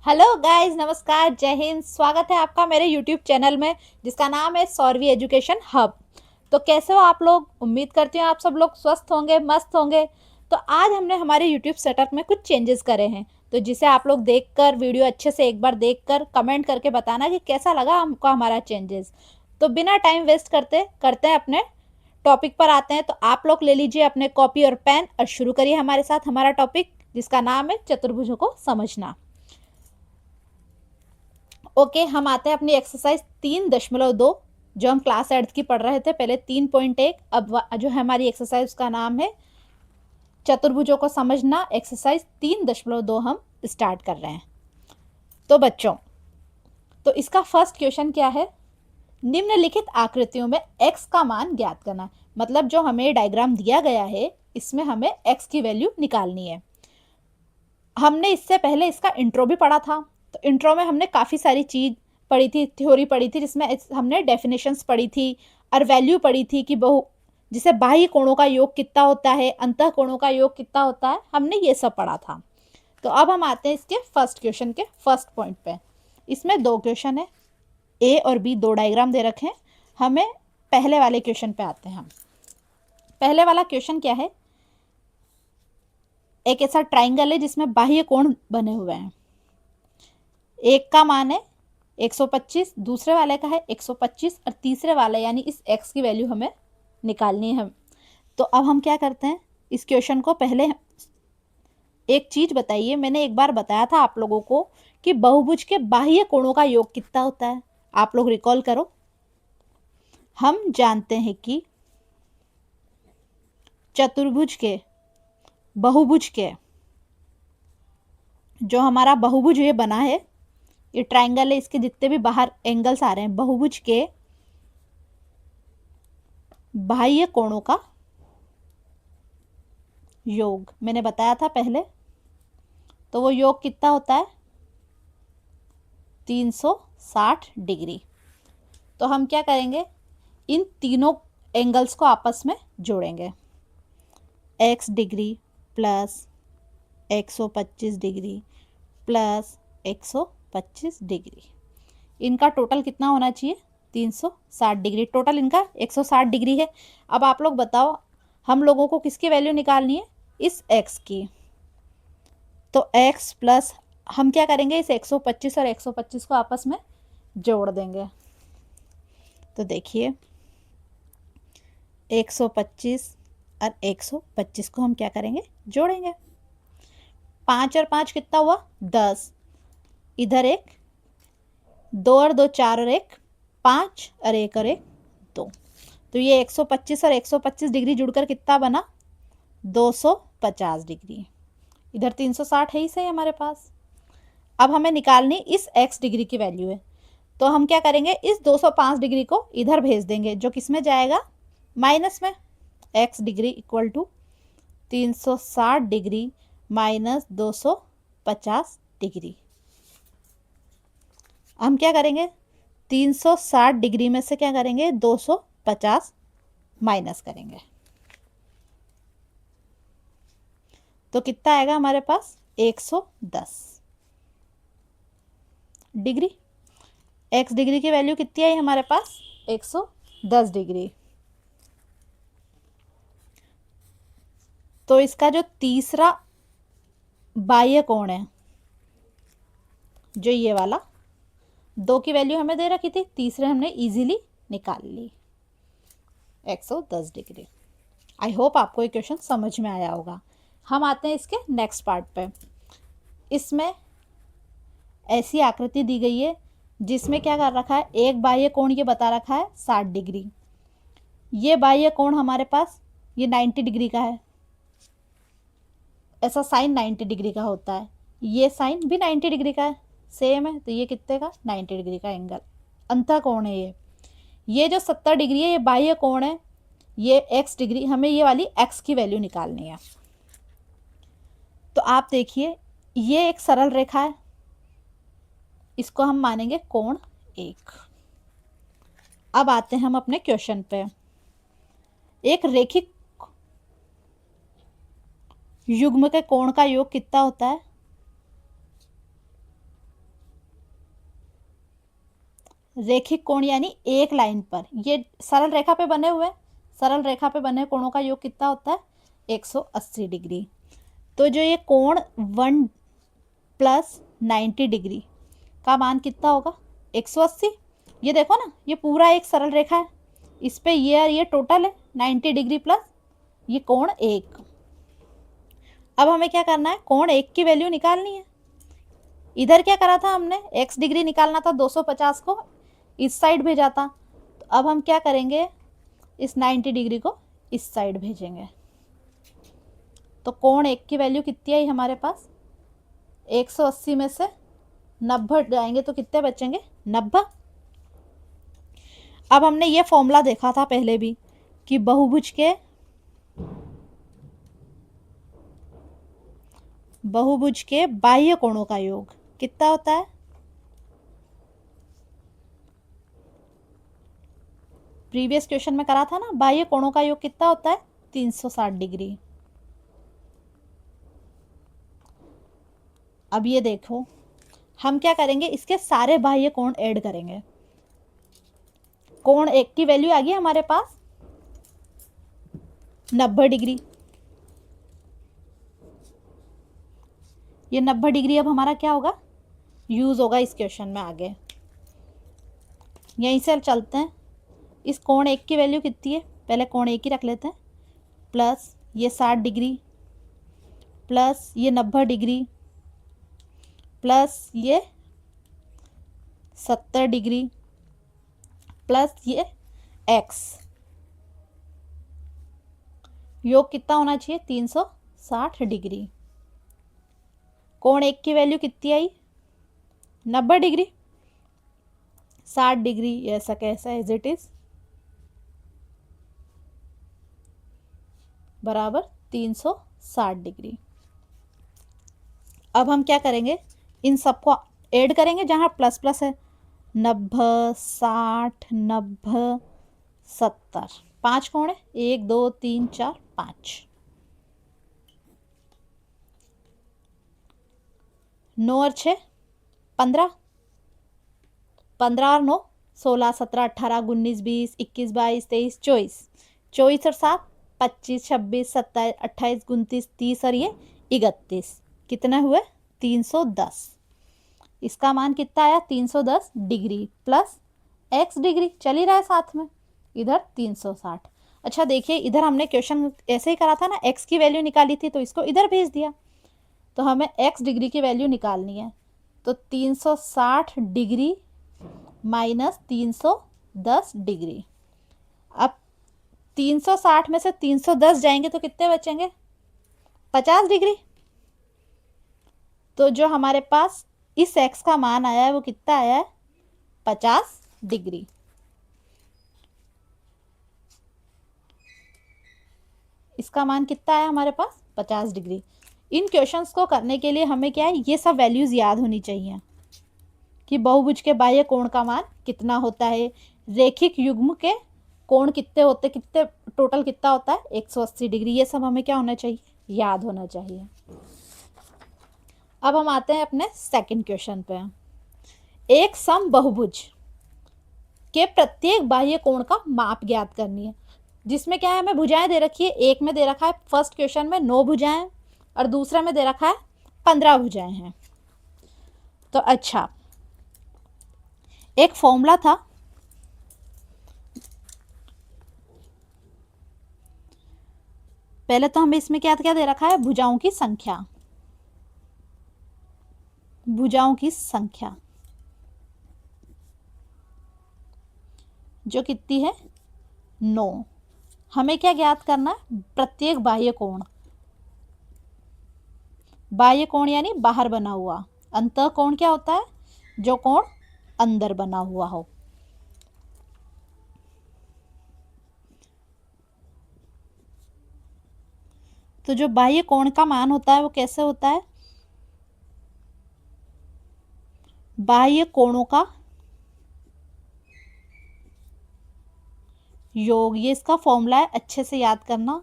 Hello guys, नमस्कार, जय हिंद। स्वागत है आपका मेरे यूट्यूब चैनल में जिसका नाम है सौरवी एजुकेशन हब। तो कैसे हो आप लोग? उम्मीद करती हूँ आप सब लोग स्वस्थ होंगे, मस्त होंगे। तो आज हमने हमारे यूट्यूब सेटअप में कुछ चेंजेस करे हैं, तो जिसे आप लोग देखकर वीडियो अच्छे से एक बार देखकर कमेंट करके बताना कि कैसा लगा हमको हमारा चेंजेस। तो बिना टाइम वेस्ट करते करते हैं अपने टॉपिक पर आते हैं। तो आप लोग ले लीजिए अपने कॉपी और पेन और शुरू करिए हमारे साथ हमारा टॉपिक, जिसका नाम है चतुर्भुजों को समझना। ओके, हम आते हैं अपनी एक्सरसाइज 3.2, जो हम क्लास 8 की पढ़ रहे थे पहले 3.1। अब जो है हमारी एक्सरसाइज उसका नाम है चतुर्भुजों को समझना। एक्सरसाइज 3.2 हम स्टार्ट कर रहे हैं। तो बच्चों, तो इसका फर्स्ट क्वेश्चन क्या है? निम्नलिखित आकृतियों में x का मान ज्ञात करना। मतलब जो हमें डायग्राम दिया गया है इसमें हमें x की वैल्यू निकालनी है। हमने इससे पहले इसका इंट्रो भी पढ़ा था। तो इंट्रो में हमने काफ़ी सारी चीज़ पढ़ी थी, थ्योरी पढ़ी थी, जिसमें हमने डेफिनेशंस पढ़ी थी और वैल्यू पढ़ी थी कि जिसे बाह्य कोणों का योग कितना होता है, अंतः कोणों का योग कितना होता है, हमने ये सब पढ़ा था। तो अब हम आते हैं इसके फर्स्ट क्वेश्चन के फर्स्ट पॉइंट पे। इसमें दो क्वेश्चन है, ए और बी, दो डायग्राम दे रखे हैं। हमें पहले वाले क्वेश्चन पे आते हैं। हम पहले वाला क्वेश्चन क्या है? एक ऐसा ट्राइंगल है जिसमें बाह्य कोण बने हुए हैं। एक का मान है 125, दूसरे वाले का है 125 और तीसरे वाले यानी इस x की वैल्यू हमें निकालनी है। तो अब हम क्या करते हैं, इस क्वेश्चन को पहले एक चीज बताइए। मैंने एक बार बताया था आप लोगों को कि बहुभुज के बाह्य कोणों का योग कितना होता है। आप लोग रिकॉल करो। हम जानते हैं कि चतुर्भुज के बहुभुज के जो हमारा बहुभुज ये बना है, ये ट्राइंगल है, इसके जितने भी बाहर एंगल्स आ रहे हैं, बहुभुज के बाह्य कोणों का योग मैंने बताया था पहले। तो वो योग कितना होता है? 360 डिग्री। तो हम क्या करेंगे, इन तीनों एंगल्स को आपस में जोड़ेंगे। x degree plus 125 degree plus 125 degree, इनका टोटल कितना होना चाहिए? 360 डिग्री। टोटल इनका 160 डिग्री है। अब आप लोग बताओ, हम लोगों को किसकी वैल्यू निकालनी है? इस x की। तो x प्लस हम क्या करेंगे, इस 125 और 125 को आपस में जोड़ देंगे। तो देखिए 125 और 125 को हम क्या करेंगे, जोड़ेंगे। 5 और 5 कितना हुआ? 10। इधर एक, 2 और 2 4 और 1 5 और 1 और 1 2। तो ये 125 और 125 डिग्री जुड़कर कितना बना? 250 डिग्री। इधर 360 है ही सही हमारे पास। अब हमें निकालनी इस x डिग्री की वैल्यू है। तो हम क्या करेंगे, इस 205 डिग्री को इधर भेज देंगे, जो किस में जाएगा? माइनस में। x degree equal to 360 degree minus 250 degree. हम क्या करेंगे, 360 डिग्री में से क्या करेंगे, 250 माइनस करेंगे। तो कितना आएगा हमारे पास? 110 डिग्री। x डिग्री की वैल्यू कितनी आई हमारे पास? 110 डिग्री। तो इसका जो तीसरा बाह्य कोण है, जो ये वाला, 2 की वैल्यू हमें दे रखी थी, तीसरे हमने इजीली निकाल ली, 110 डिग्री। आई होप आपको ये क्वेश्चन समझ में आया होगा। हम आते हैं इसके नेक्स्ट पार्ट पे। इसमें ऐसी आकृति दी गई है जिसमें क्या कर रखा है, एक बाह्य कोण ये बता रखा है 60 डिग्री। ये बाह्य कोण हमारे पास ये 90 डिग्री का है। ऐसा साइन 90 डिग्री का होता है, ये साइन भी 90 डिग्री का है, सेम है। तो ये कितने का? 90 डिग्री का एंगल, अंतः कोण है ये जो 70 डिग्री है ये बाह्य कोण है। ये x डिग्री, हमें ये वाली x की वैल्यू निकालनी है। तो आप देखिए ये एक सरल रेखा है, इसको हम मानेंगे कोण 1। अब आते हैं हम अपने क्वेश्चन पे। एक रेखिक युग्म के कोण का योग कितना होता है? रेखिक कोण यानी एक लाइन पर, ये सरल रेखा पे बने हुए, सरल रेखा पे बने कोणों का योग कितना होता है 180 डिग्री। तो जो ये कोण 1 + 90 डिग्री का मान कितना होगा 180। ये देखो ना, ये पूरा एक सरल रेखा है, इस पे ये और ये टोटल है 90 डिग्री प्लस ये कोण 1। अब हमें क्या करना है, कोण 1 की वैल्यू निकालनी है। इधर क्या करा था हमने, x डिग्री निकालना था, 250 को इस साइड भेजा था। तो अब हम क्या करेंगे, इस 90 डिग्री को इस साइड भेजेंगे। तो कोण 1 की वैल्यू कितनी आई हमारे पास, 180 में से 90 जाएंगे तो कितने बचेंगे 90। अब हमने ये फॉर्मूला देखा था पहले भी कि बहुभुज के बाह्य कोणों का योग कितना होता है, प्रीवियस क्वेश्चन में करा था ना, बाह्य कोणों का योग कितना होता है 360 डिग्री। अब ये देखो, हम क्या करेंगे, इसके सारे बाह्य कोण ऐड करेंगे। कोण 1 की वैल्यू आ गई हमारे पास 90 डिग्री। ये 90 डिग्री अब हमारा क्या होगा, यूज होगा इस क्वेश्चन में आगे। यहीं से चलते हैं, इस कोण 1 की वैल्यू कितनी है, पहले कोण 1 ही रख लेते हैं, प्लस ये 60 डिग्री प्लस ये 90 डिग्री प्लस ये 70 डिग्री प्लस ये x, योग कितना होना चाहिए 360 डिग्री। कोण 1 की वैल्यू कितनी आई 90 डिग्री, 60 डिग्री ऐसा कैसा एज इट इज बराबर 360 डिग्री। अब हम क्या करेंगे, इन सबको ऐड करेंगे जहां प्लस प्लस है, 90 60 90 70, 5 कोण है 1 2 3 4 5, 9 और 6 15, 15 और 9 16 17 18 19 20 21 22 23 24, 24 और 7 25 26 27 28 29 30 और ये 31, कितने हुए 310। इसका मान कितना आया 310 डिग्री प्लस x डिग्री चल ही रहा है साथ में, इधर 360। अच्छा देखिए, इधर हमने क्वेश्चन ऐसे ही करा था ना, x की वैल्यू निकाली थी तो इसको इधर भेज दिया, तो हमें x डिग्री की वैल्यू निकालनी है। तो 360 डिग्री माइनस 310 डिग्री। अब 360 में से 310 जाएंगे तो कितने बचेंगे 50 डिग्री। तो जो हमारे पास इस x का मान आया है वो कितना आया है 50 डिग्री। इसका मान कितना आया हमारे पास 50 डिग्री। इन क्वेश्चंस को करने के लिए हमें क्या है, ये सब वैल्यूज याद होनी चाहिए कि बहुभुज के बाह्य कोण का मान कितना होता है, रेखिक युग्म के कोण कितने होते, कितने टोटल कितना होता है 180 डिग्री, ये सब हमें क्या होना चाहिए याद होना चाहिए। अब हम आते हैं अपने सेकंड क्वेश्चन पे। एक सम बहुभुज के प्रत्येक बाह्य कोण का माप ज्ञात करनी है, जिसमें क्या है हमें भुजाएं दे रखी है, एक में दे रखा है फर्स्ट क्वेश्चन में 9 भुजाएं और दूसरे में दे रखा है 15 भुजाएं हैं। तो अच्छा, एक फॉर्मूला था, पहले तो हमें इसमें क्या क्या दे रखा है भुजाओं की संख्या, भुजाओं की संख्या जो कितनी है 9। हमें क्या ज्ञात करना है प्रत्येक बाह्य कोण, बाह्य कोण यानी बाहर बना हुआ, अंतः कोण क्या होता है जो कोण अंदर बना हुआ हो। तो जो बाह्य कोण का मान होता है वो कैसे होता है, बाह्य कोणों का योग, ये इसका फॉर्मूला है, अच्छे से याद करना,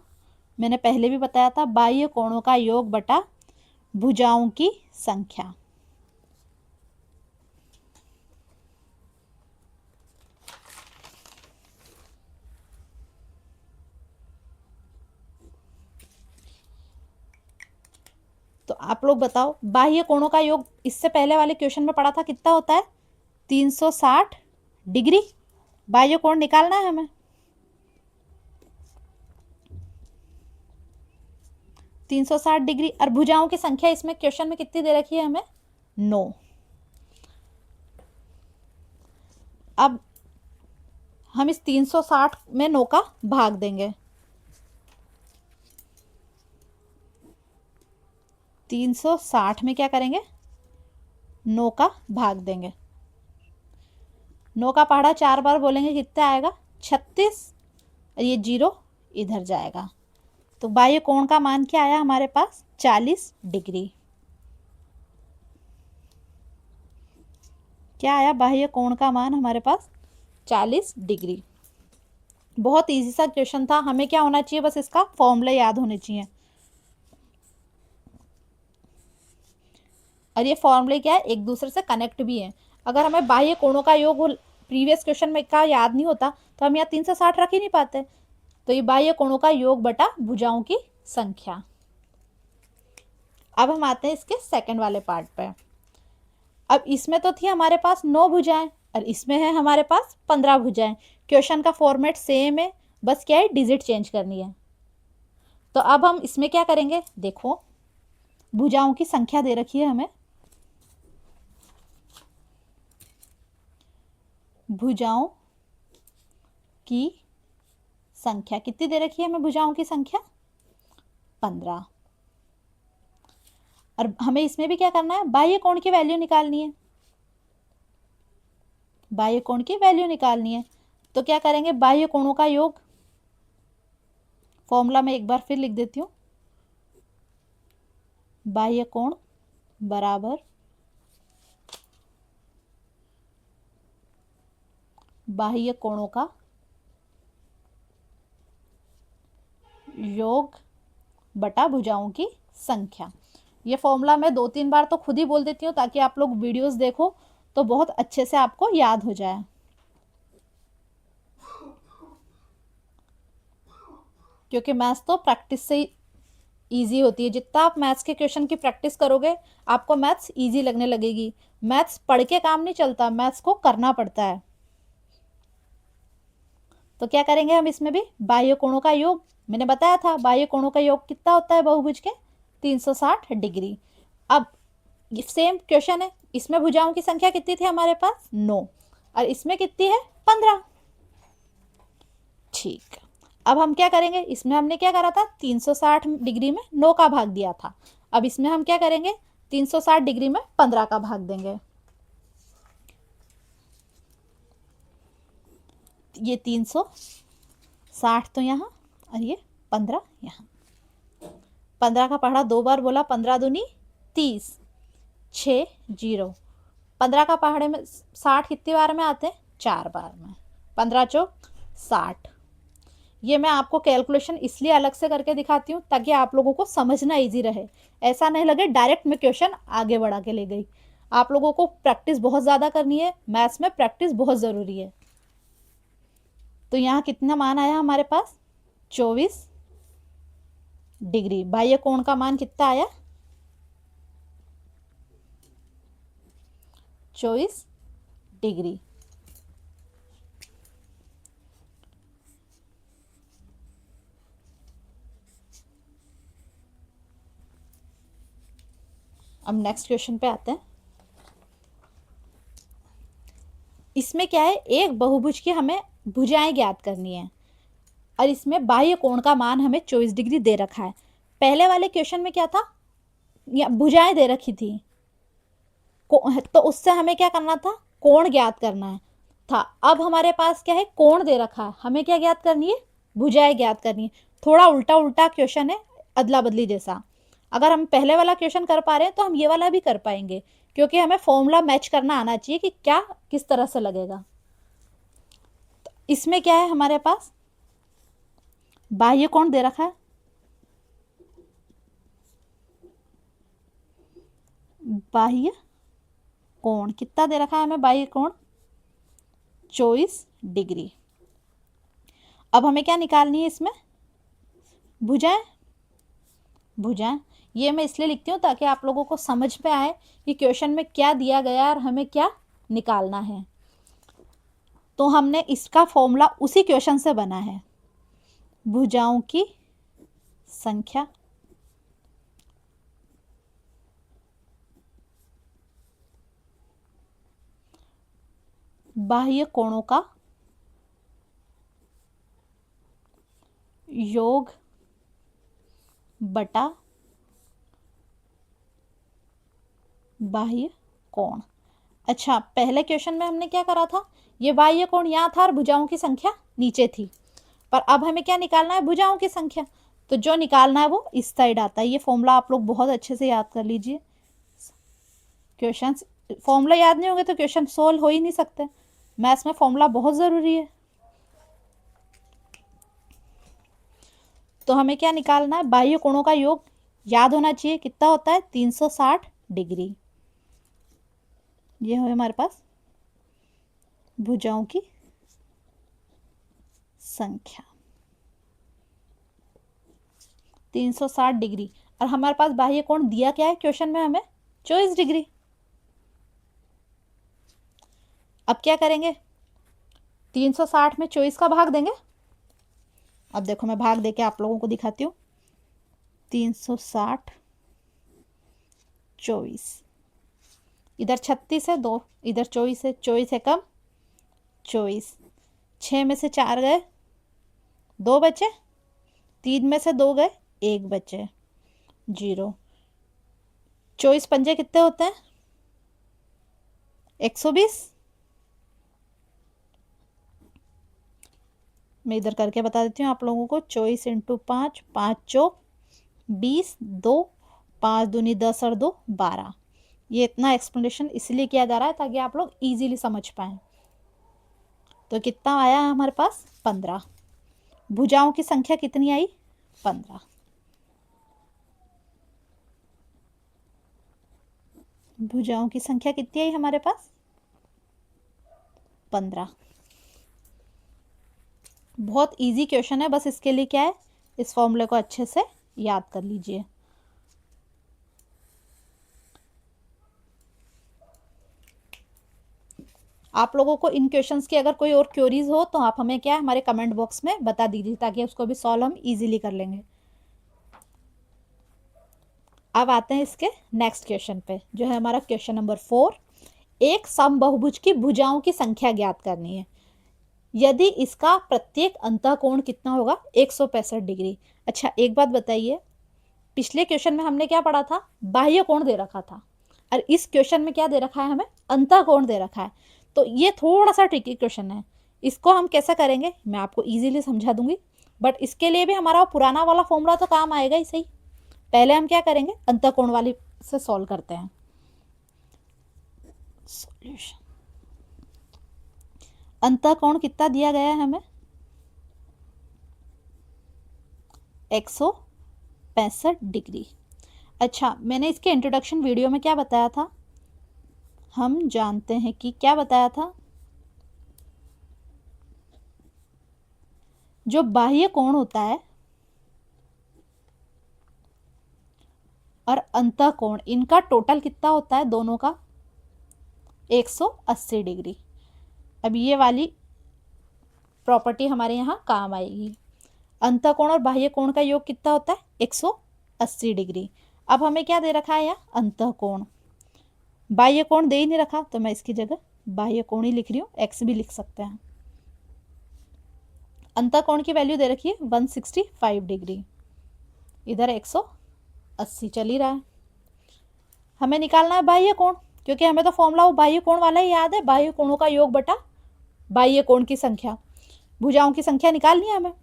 मैंने पहले भी बताया था, बाह्य कोणों का योग बटा भुजाओं की संख्या। आप लोग बताओ, बाह्य कोणों का योग इससे पहले वाले क्वेश्चन में पढ़ा था कितना होता है? 360 डिग्री बाह्य कोण निकालना है हमें। 360 डिग्री। और भुजाओं की संख्या इसमें क्वेश्चन में कितनी दे रखी है हमें? 9। अब हम इस 360 में 9 का भाग देंगे। 360 में क्या करेंगे? 9 का भाग देंगे। 9 का पहाड़ा 4 बार बोलेंगे, कितना आएगा? 36। और ये 0 इधर जाएगा। तो बाह्य कोण का मान क्या आया हमारे पास? 40 डिग्री। क्या आया बाह्य कोण का मान हमारे पास? 40 डिग्री। बहुत इजी सा क्वेश्चन था। हमें क्या होना चाहिए? बस इसका फॉर्मूला याद होने चाहिए। और ये फॉर्मूले क्या है? एक दूसरे से कनेक्ट भी है। अगर हमें बाह्य कोणों का योग प्रीवियस क्वेश्चन में का याद नहीं होता तो हम यहाँ 360 रख ही नहीं पाते। तो ये बाह्य कोणों का योग बटा भुजाओं की संख्या। अब हम आते हैं इसके सेकंड वाले पार्ट पे। अब इसमें तो थी हमारे पास 9 भुजाएं और इसमें है हमारे पास 15 भुजाएं। क्वेश्चन का फॉर्मेट सेम है, बस क्या है? डिजिट चेंज करनी है। तो अब हम इसमें क्या करेंगे? देखो, भुजाओं की संख्या दे रखी है हमें। भुजाओं की संख्या कितनी दे रखी है हमें? भुजाओं की संख्या 15। और हमें इसमें भी क्या करना है? बाह्य कोण की वैल्यू निकालनी है। बाह्य कोण की वैल्यू निकालनी है। तो क्या करेंगे? बाह्य कोणों का योग, फॉर्मूला में एक बार फिर लिख देती हूं। बाह्य कोण बराबर बाह्य कोणों का योग बटा भुजाओं की संख्या। ये फॉर्मूला मैं 2-3 बार तो खुद ही बोल देती हूँ ताकि आप लोग वीडियोस देखो तो बहुत अच्छे से आपको याद हो जाए। क्योंकि मैथ्स तो प्रैक्टिस से ही ईजी होती है। जितना आप मैथ्स के क्वेश्चन की प्रैक्टिस करोगे आपको मैथ्स ईजी लगने लगेगी। मैथ्स पढ़ के काम नहीं चलता, मैथ्स को करना पड़ता है। तो क्या करेंगे हम इसमें भी? बाह्य कोणों का योग, मैंने बताया था बाह्य कोणों का योग कितना होता है बहुभुज के? 360 डिग्री। अब सेम क्वेश्चन है, इसमें भुजाओं की संख्या कितनी थी हमारे पास? 9। और इसमें कितनी है? 15। ठीक। अब हम क्या करेंगे? इसमें हमने क्या करा था? 360 डिग्री में 9 का भाग दिया था। अब इसमें हम क्या करेंगे? 360 डिग्री में 15 का भाग देंगे। ये 360 तो यहाँ और ये 15 यहाँ। 15 का पहाड़ा 2 बार बोला, 15 दूनी 30, 6 0। 15 का पहाड़े में 60 कितनी बार में आते हैं? 4 बार में। 15 चौक 60। ये मैं आपको कैलकुलेशन इसलिए अलग से करके दिखाती हूँ ताकि आप लोगों को समझना इजी रहे। ऐसा नहीं लगे डायरेक्ट मैं क्वेश्चन आगे बढ़ा के ले गई। आप लोगों को प्रैक्टिस बहुत ज़्यादा करनी है। मैथ्स में प्रैक्टिस बहुत ज़रूरी है। तो यहाँ कितना मान आया हमारे पास? 24 डिग्री। बाह्य कोण का मान कितना आया? 24 डिग्री। अब नेक्स्ट क्वेश्चन पे आते हैं। इसमें क्या है? एक बहुभुज की हमें भुजाएं ज्ञात करनी है और इसमें बाह्य कोण का मान हमें 24 डिग्री दे रखा है। पहले वाले क्वेश्चन में क्या था? भुजाएं दे रखी थी तो उससे हमें क्या करना था? कोण ज्ञात करना है था। अब हमारे पास क्या है? कोण दे रखा है, हमें क्या ज्ञात करनी है? भुजाएं ज्ञात करनी है। थोड़ा उल्टा उल्टा क्वेश्चन है, अदला बदली जैसा। अगर हम पहले वाला क्वेश्चन कर पा रहे हैं तो हम ये वाला भी कर पाएंगे, क्योंकि हमें फॉर्मूला मैच करना आना चाहिए कि क्या किस तरह से लगेगा। तो इसमें क्या है हमारे पास? बाह्य कोण दे रखा है, बाह्य कोण कितना दे रखा है हमें? बाह्य कोण 24 डिग्री। अब हमें क्या निकालनी है इसमें? भुजाएं। भुजाएं। ये मैं इसलिए लिखती हूँ ताकि आप लोगों को समझ में आए कि क्वेश्चन में क्या दिया गया है और हमें क्या निकालना है। तो हमने इसका फॉर्मूला उसी क्वेश्चन से बना है, भुजाओं की संख्या बाह्य कोणों का योग बटा बाह्य कोण। अच्छा, पहले क्वेश्चन में हमने क्या करा था, ये बाह्य कोण यहाँ था और भुजाओं की संख्या नीचे थी, पर अब हमें क्या निकालना है, भुजाओं की संख्या। तो जो निकालना है वो इस साइड आता है। ये फॉर्मूला आप लोग बहुत अच्छे से याद कर लीजिए। क्वेश्चन फॉर्मूला याद नहीं होंगे तो क्वेश्चन सोल्व हो ही नहीं सकते। मैथ्स में फॉर्मूला बहुत ज़रूरी है। तो हमें क्या निकालना है, बाह्य कोणों का योग याद होना चाहिए, कितना होता है 360 डिग्री। ये है हमारे पास भुजाओं की संख्या 360 डिग्री। और हमारे पास बाह्य कोण दिया क्या है क्वेश्चन में, हमें 24 डिग्री। अब क्या करेंगे, 360 में 24 का भाग देंगे। अब देखो मैं भाग देके आप लोगों को दिखाती हूँ। 360 24, इधर 36 है 2, इधर 24 है, 24 है कम 24, 6 में से 4 गए 2 बचे, 3 में से 2 गए 1 बचे 0। 24 पंजे कितने होते हैं, 120। मैं इधर करके बता देती हूँ आप लोगों को। 24 इंटू 5, 5 चौक 20, 2 5 दूनी 10 और 2 12। ये इतना एक्सप्लेनेशन इसलिए किया जा रहा है ताकि आप लोग इजीली समझ पाएँ। तो कितना आया हमारे पास 15। भुजाओं की संख्या कितनी आई, 15। भुजाओं की संख्या कितनी आई हमारे पास, 15। बहुत इजी क्वेश्चन है, बस इसके लिए क्या है, इस फॉर्मूले को अच्छे से याद कर लीजिए। आप लोगों को इन क्वेश्चंस की अगर कोई और क्वेरीज हो तो आप हमें क्या है, हमारे कमेंट बॉक्स में बता दीजिए ताकि उसको भी सॉल्व हम इजीली कर लेंगे। अब आते हैं इसके नेक्स्ट क्वेश्चन पे, जो है हमारा क्वेश्चन नंबर 4। एक समबाहुभुज की भुजाओं की संख्या ज्ञात करनी है यदि इसका प्रत्येक अंतःकोण कितना होगा, 165 डिग्री। अच्छा एक बात बताइए, पिछले क्वेश्चन में हमने क्या पढ़ा था, बाह्य कोण दे रखा था, और इस क्वेश्चन में क्या दे रखा है, हमें अंतःकोण दे रखा है। तो ये थोड़ा सा ट्रिकी क्वेश्चन है। इसको हम कैसे करेंगे मैं आपको इजीली समझा दूंगी, बट इसके लिए भी हमारा पुराना वाला फॉर्मूला तो काम आएगा ही सही। पहले हम क्या करेंगे, अंतःकोण वाली से सॉल्व करते हैं। सॉल्यूशन, अंतःकोण कितना दिया गया है हमें, 165 डिग्री। अच्छा मैंने इसके इंट्रोडक्शन वीडियो में क्या बताया था, हम जानते हैं कि क्या बताया था, जो बाह्य कोण होता है और अंतःकोण, इनका टोटल कितना होता है दोनों का, 180 डिग्री। अब ये वाली प्रॉपर्टी हमारे यहाँ काम आएगी। अंतःकोण और बाह्य कोण का योग कितना होता है, 180 डिग्री। अब हमें क्या दे रखा है यहाँ, अंतःकोण। बाह्य कोण दे ही नहीं रखा तो मैं इसकी जगह बाह्य कोण ही लिख रही हूँ, एक्स भी लिख सकते हैं। अंतःकोण की वैल्यू दे रखी है 165 डिग्री, इधर 180 चल ही रहा है। हमें निकालना है बाह्य कोण, क्योंकि हमें तो फॉर्मूला वो बाह्य कोण वाला ही याद है, बाह्य कोणों का योग बटा बाह्य कोण की संख्या। भुजाओं की संख्या निकालनी है हमें।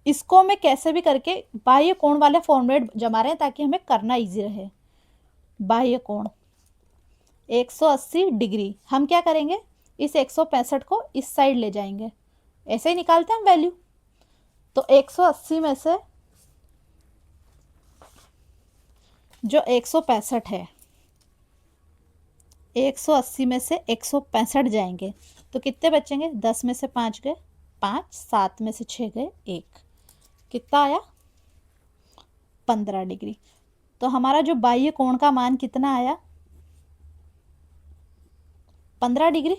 इसको मैं कैसे भी करके बाह्य कोण वाले फॉर्मेट जमा रहे हैं ताकि हमें करना इजी रहे। बाह्य कोण 180 डिग्री, हम क्या करेंगे, इस 165 को इस साइड ले जाएंगे, ऐसे ही निकालते हैं हम वैल्यू। तो 180 में से जो 165 है, 180 में से 165 जाएंगे तो कितने बचेंगे, 10 में से 5 गए 5, 7 में से 6 गए 1, कितना आया 15 डिग्री। तो हमारा जो बाह्य कोण का मान कितना आया, 15 डिग्री।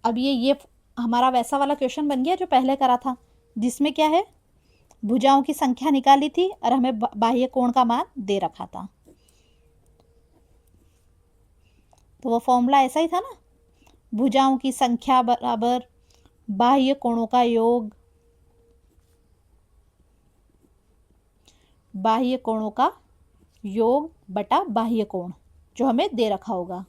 अब ये हमारा वैसा वाला क्वेश्चन बन गया जो पहले करा था, जिसमें क्या है, भुजाओं की संख्या निकाली थी और हमें बाह्य कोण का मान दे रखा था। तो वो फॉर्मूला ऐसा ही था ना, भुजाओं की संख्या बराबर बाह्य कोणों का योग, बाह्य कोणों का योग बटा बाह्य कोण, जो हमें दे रखा होगा,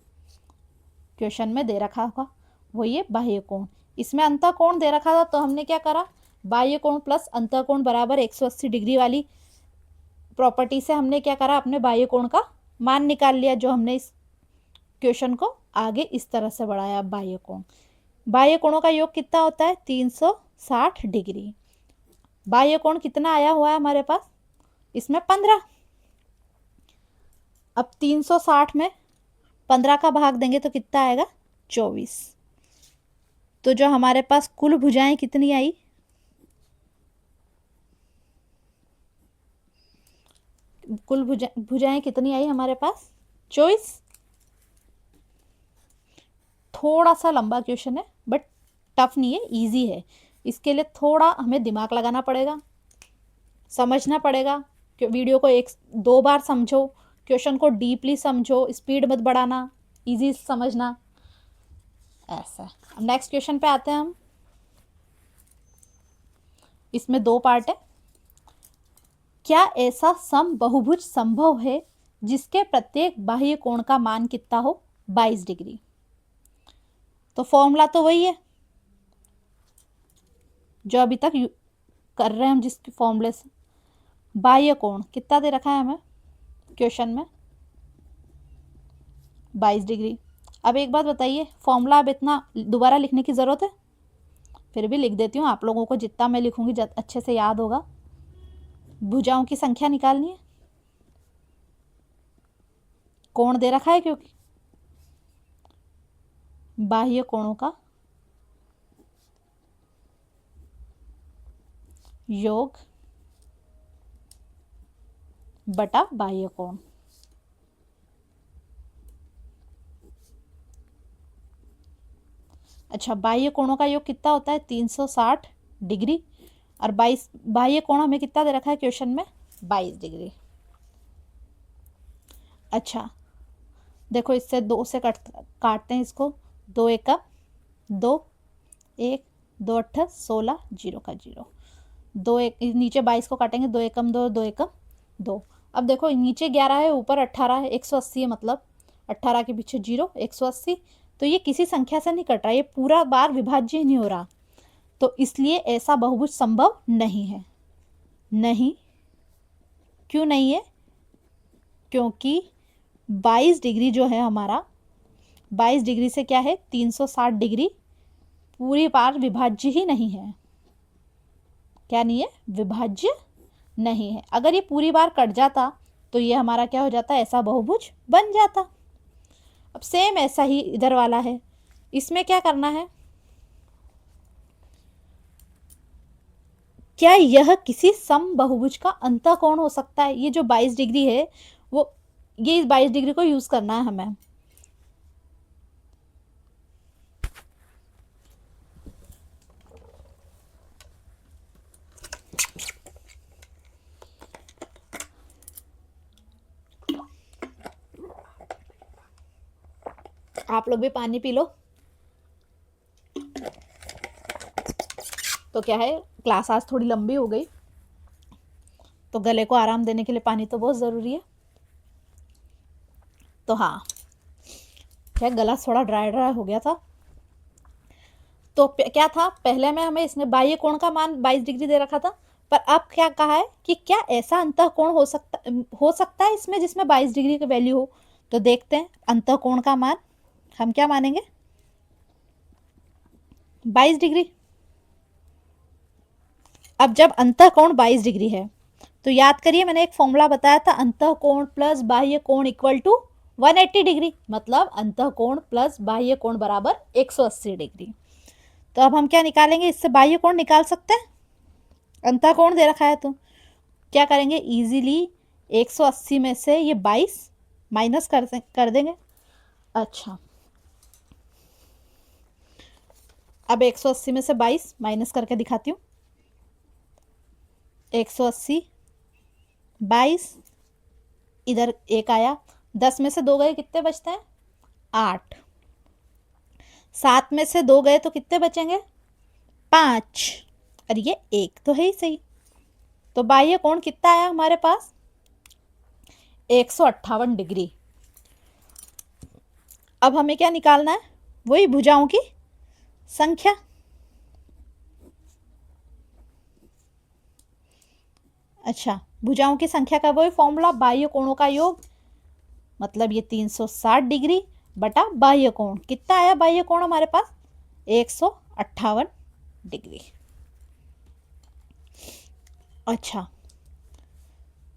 क्वेश्चन में दे रखा होगा वो ये बाह्य कोण। इसमें अंतः कोण दे रखा था, तो हमने क्या करा, बाह्य कोण प्लस अंतः कोण बराबर 180 डिग्री वाली प्रॉपर्टी से हमने क्या करा, अपने बाह्य कोण का मान निकाल लिया, जो हमने इस क्वेश्चन को आगे इस तरह से बढ़ाया। बाह्य कोण, बाह्य कोणों का योग कितना होता है, 360 डिग्री। बाह्य कोण कितना आया हुआ है हमारे पास, इसमें 15। अब 360 में 15 का भाग देंगे तो कितना आएगा, 24। तो जो हमारे पास कुल भुजाएं कितनी आई, कुल भुजाएं कितनी आई हमारे पास, 24। थोड़ा सा लंबा क्वेश्चन है बट टफ नहीं है, इजी है। इसके लिए थोड़ा हमें दिमाग लगाना पड़ेगा, समझना पड़ेगा। वीडियो को 1-2 बार समझो, क्वेश्चन को डीपली समझो, स्पीड मत बढ़ाना, इजी समझना, ऐसा। अब नेक्स्ट क्वेश्चन पे आते हैं हम। इसमें 2 पार्ट है। क्या ऐसा समबहुभुज संभव है जिसके प्रत्येक बाह्य कोण का मान कितना हो, 22 डिग्री। तो फॉर्मूला तो वही है जो अभी तक कर रहे हैं हम, जिसके फॉर्मूले से बाह्य कोण कितना दे रखा है हमें क्वेश्चन में, 22 डिग्री। अब एक बात बताइए, फॉर्मूला अब इतना दोबारा लिखने की ज़रूरत है, फिर भी लिख देती हूँ, आप लोगों को जितना मैं लिखूंगी अच्छे से याद होगा। भुजाओं की संख्या निकालनी है, कोण दे रखा है क्योंकि, बाह्य कोणों का योग बटा बाह्य कोण। अच्छा, बाह्य कोणों का योग कितना होता है, 360 डिग्री, और 22 बाह्य कोण हमें कितना दे रखा है क्वेश्चन में, 22 डिग्री। अच्छा देखो, इससे 2 से काटते हैं इसको, 2 एकम 2, 1 2 8 16, 0 का 0, 2 एक नीचे 22 को काटेंगे, 2 एकम 2, 2 एकम 2। अब देखो नीचे 11 है, ऊपर 18 है, 180 है, मतलब 18 के पीछे 0, 180। तो ये किसी संख्या से नहीं कट रहा, ये पूरा बार विभाज्य नहीं हो रहा, तो इसलिए ऐसा बहुभुज संभव नहीं है। नहीं, क्यों नहीं है, क्योंकि 22 डिग्री जो है हमारा, 22 डिग्री से क्या है, 360 डिग्री पूरी बार विभाज्य ही नहीं है। क्या नहीं है, विभाज्य नहीं है। अगर ये पूरी बार कट जाता तो ये हमारा क्या हो जाता, ऐसा बहुभुज बन जाता। अब सेम ऐसा ही इधर वाला है, इसमें क्या करना है, क्या यह किसी समबहुभुज का अंतःकोण हो सकता है। ये जो 22 डिग्री है, वो ये इस 22 डिग्री को यूज करना है हमें। आप लोग भी पानी पी लो। तो क्या है, क्लास आज थोड़ी लंबी हो गई, तो गले को आराम देने के लिए पानी तो बहुत ज़रूरी है। तो हाँ, क्या गला थोड़ा ड्राई ड्राई हो गया था। तो क्या था, पहले में हमें इसने बाह्य कोण का मान 22 डिग्री दे रखा था, पर अब क्या कहा है कि क्या ऐसा अंतःकोण हो सकता है इसमें जिसमें 22 डिग्री की वैल्यू हो। तो देखते हैं अंतःकोण का मान हम क्या मानेंगे, 22 डिग्री। अब जब अंतःकोण 22 डिग्री है तो याद करिए, मैंने एक फॉर्मूला बताया था, अंतःकोण प्लस बाह्य कोण इक्वल टू 180 डिग्री, मतलब अंतःकोण प्लस बाह्य कोण बराबर 180 डिग्री। तो तो अब हम क्या निकालेंगे, इससे बाह्य कोण निकाल सकते हैं, अंतः कोण दे रखा है तो क्या करेंगे, इजीली 180 में से ये 22 माइनस कर देंगे। अच्छा, अब 180 में से 22 माइनस करके दिखाती हूँ। 180 22, इधर एक आया, 10 में से 2 गए, कितने बचते हैं 8, 7 में से 2 गए तो कितने बचेंगे 5, और ये 1 तो है ही सही। तो बाह्य कोण कितना आया हमारे पास 158 डिग्री। अब हमें क्या निकालना है, वही भुजाओं की संख्या। अच्छा, भुजाओं की संख्या का वही फॉर्मूला, बाह्य कोणों का योग, मतलब ये 360 डिग्री बटा बाह्य कोण, कितना आया बाह्य कोण हमारे पास 158 डिग्री। अच्छा,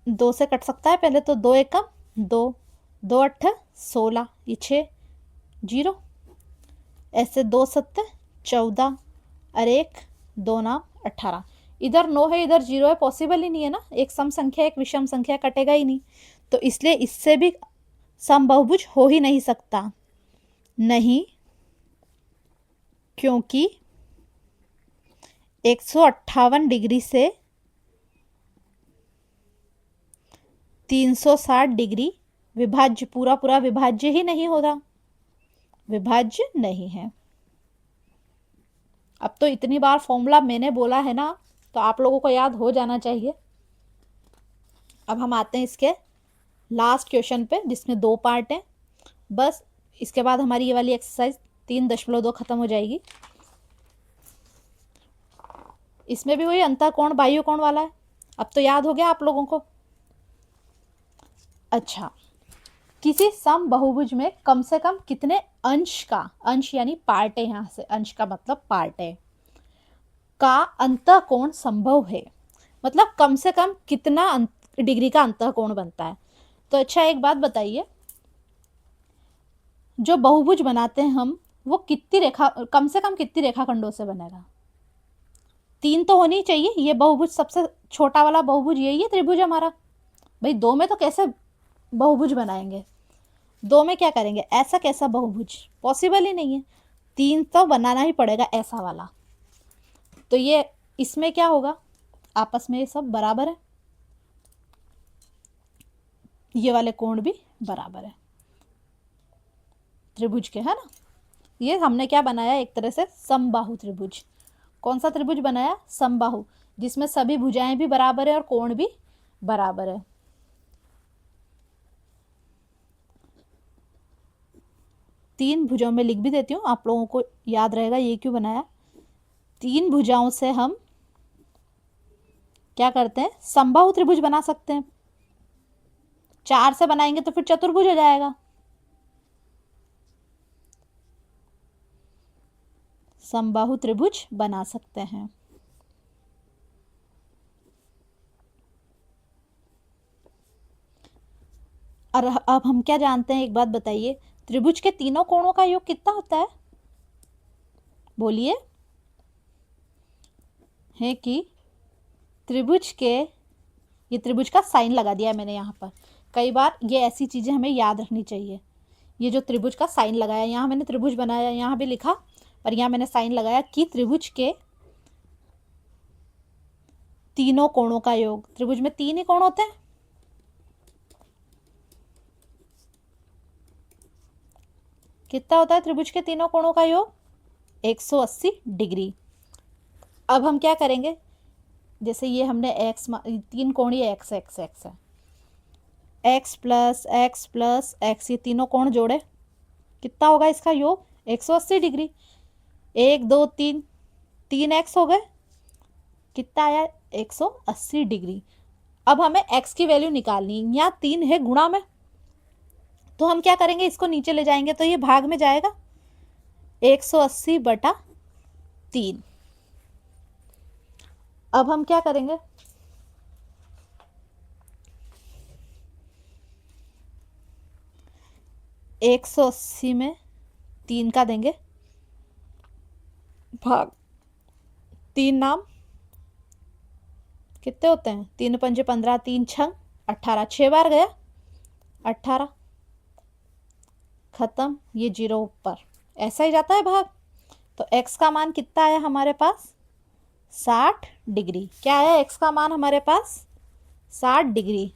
2 से कट सकता है, पहले तो 2 एकम 2, 2 8 16, ये 6 जीरो, ऐसे 2 7 14 और 1 2 9 18, इधर 9 है इधर 0 है, पॉसिबल ही नहीं है ना, एक सम संख्या एक विषम संख्या कटेगा ही नहीं, तो इसलिए इससे भी समबहुभुज हो ही नहीं सकता, नहीं, क्योंकि 158 डिग्री से 360 डिग्री विभाज्य, पूरा पूरा विभाज्य ही नहीं होता, विभाज्य नहीं है। अब तो इतनी बार फॉर्मूला मैंने बोला है ना, तो आप लोगों को याद हो जाना चाहिए। अब हम आते हैं इसके लास्ट क्वेश्चन पे, जिसमें 2 पार्ट हैं, बस इसके बाद हमारी ये वाली एक्सरसाइज 3.2 खत्म हो जाएगी। इसमें भी वही अंतः कोण बाह्य कोण वाला है, अब तो याद हो गया आप लोगों को। अच्छा, किसी सम बहुभुज में कम से कम कितने अंश का, अंश यानी पार्ट है, यहां से अंश का मतलब पार्ट है, का अंतः कोण संभव है, मतलब कम से कम कितना डिग्री का अंतः कोण बनता है। तो अच्छा, एक बात बताइए, जो बहुभुज बनाते हैं हम, वो कितनी रेखा, कम से कम कितनी रेखाखंडों से बनेगा, 3 तो होनी चाहिए, ये बहुभुज सबसे छोटा वाला बहुभुज यही है त्रिभुज हमारा, भाई 2 में तो कैसे बहुभुज बनाएंगे, 2 में क्या करेंगे, ऐसा कैसा बहुभुज, पॉसिबल ही नहीं है, 3 तो बनाना ही पड़ेगा ऐसा वाला। तो ये इसमें क्या होगा, आपस में ये सब बराबर है, ये वाले कोण भी बराबर है त्रिभुज के, है ना। ये हमने क्या बनाया, एक तरह से समबाहु त्रिभुज। कौन सा त्रिभुज बनाया, समबाहु, जिसमें सभी भुजाएं भी बराबर है और कोण भी बराबर है। तीन भुजाओं में लिख भी देती हूँ, आप लोगों को याद रहेगा ये क्यों बनाया। 3 भुजाओं से हम क्या करते हैं, समबाहु त्रिभुज बना सकते हैं, 4 से बनाएंगे तो फिर चतुर्भुज हो जाएगा, समबाहु त्रिभुज बना सकते हैं। और अब हम क्या जानते हैं, एक बात बताइए, त्रिभुज के तीनों कोणों का योग कितना होता है, बोलिए, है कि त्रिभुज के, ये त्रिभुज का साइन लगा दिया है मैंने यहाँ पर, कई बार ये ऐसी चीजें हमें याद रखनी चाहिए। ये जो त्रिभुज का साइन लगाया, यहाँ मैंने त्रिभुज बनाया, यहाँ भी लिखा, और यहाँ मैंने साइन लगाया कि त्रिभुज के तीनों कोणों का योग, त्रिभुज में 3 ही कोण होते हैं, कितना होता है त्रिभुज के तीनों कोणों का योग 180 डिग्री। अब हम क्या करेंगे, जैसे ये हमने एक्स, 3 कोण ये एक्स एक्स एक्स है, x plus x plus x, ये तीनों कोण जोड़े, कितना होगा इसका योग 180 डिग्री, 1 2 3, 3 एक्स हो गए, कितना आया 180 डिग्री। अब हमें x की वैल्यू निकालनी, यहाँ 3 है गुणा में, तो हम क्या करेंगे, इसको नीचे ले जाएंगे तो ये भाग में जाएगा, 180 बटा 3। अब हम क्या करेंगे, एक 180 में 3 का देंगे, भाग 3 नाम कितने होते हैं? 3 पंजे 15, 3 छंग 18, 6 बार गया 18, खत्म। ये 0 ऊपर, ऐसा ही जाता है भाग। तो x का मान कितना आया हमारे पास? 60 डिग्री। क्या है x का मान हमारे पास? 60 डिग्री।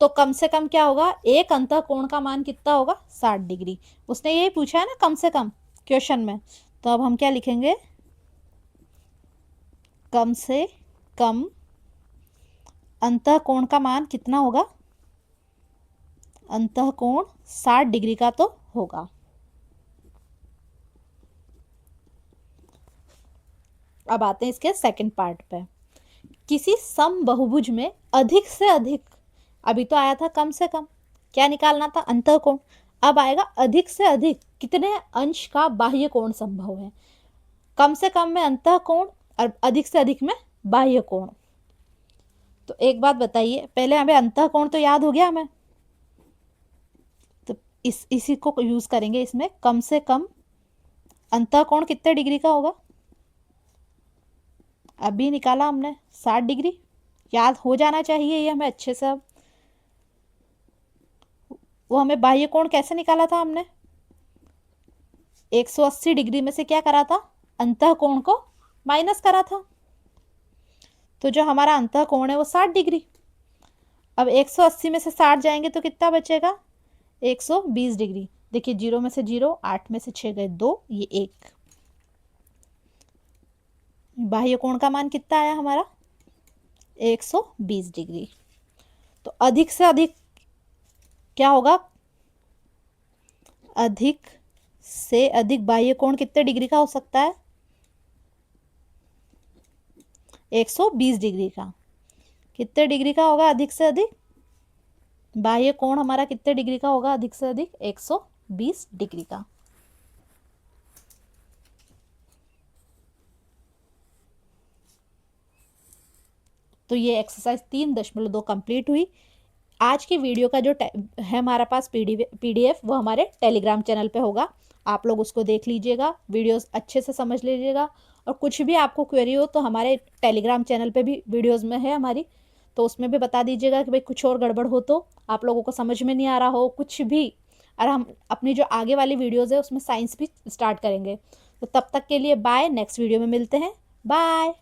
तो कम से कम क्या होगा? एक अंतः कोण का मान कितना होगा? 60 डिग्री। उसने यही पूछा है ना कम से कम क्वेश्चन में। तो अब हम क्या लिखेंगे? कम से कम अंतः कोण का मान कितना होगा? अंतः कोण 60 डिग्री का तो होगा। अब आते हैं इसके सेकंड पार्ट पे। किसी समबहुभुज में अधिक से अधिक, अभी तो आया था कम से कम, क्या निकालना था? अंतः कोण। अब आएगा अधिक से अधिक, कितने अंश का बाह्य कोण संभव है। कम से कम में अंतः कोण और अधिक से अधिक में बाह्य कोण। तो एक बात बताइए, पहले हमें अंतः कोण तो याद हो गया हमें, तो इसी को यूज करेंगे इसमें। कम से कम अंतः कोण कितने डिग्री का होगा? अभी निकाला हमने 60 डिग्री। याद हो जाना चाहिए ये हमें अच्छे से। अब वो हमें बाह्य कोण कैसे निकाला था हमने? 180 डिग्री में से क्या करा था? अंतः कोण को माइनस करा था। तो जो हमारा अंतः कोण है वो 60 डिग्री। अब 180 में से 60 जाएंगे तो कितना बचेगा? 120 डिग्री। देखिए 0 में से 0, 8 में से 6 गए 2, ये 1। बाह्य कोण का मान कितना आया हमारा? 120 डिग्री। तो अधिक से अधिक क्या होगा? अधिक से अधिक बाह्य कोण कितने डिग्री का हो सकता है? 120 डिग्री का। कितने डिग्री का होगा अधिक से अधिक? बाह्य कोण हमारा कितने डिग्री का होगा अधिक से अधिक? 120 डिग्री का। तो ये एक्सरसाइज 3.2 कंप्लीट हुई। आज की वीडियो का जो है हमारे पास पीडीएफ, वो हमारे टेलीग्राम चैनल पे होगा। आप लोग उसको देख लीजिएगा, वीडियोस अच्छे से समझ लीजिएगा। और कुछ भी आपको क्वेरी हो तो हमारे टेलीग्राम चैनल पे भी वीडियोस में है हमारी, तो उसमें भी बता दीजिएगा कि भाई कुछ और गड़बड़ हो, तो आप लोगों को समझ में नहीं आ रहा हो कुछ भी। और हम अपनी जो आगे वाली वीडियोज़ है उसमें साइंस भी स्टार्ट करेंगे। तो तब तक के लिए बाय, नेक्स्ट वीडियो में मिलते हैं। बाय।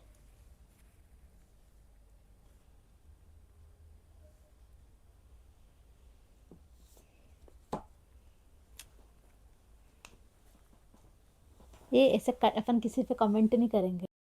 ये ऐसे अपन किसी पे कमेंट नहीं करेंगे।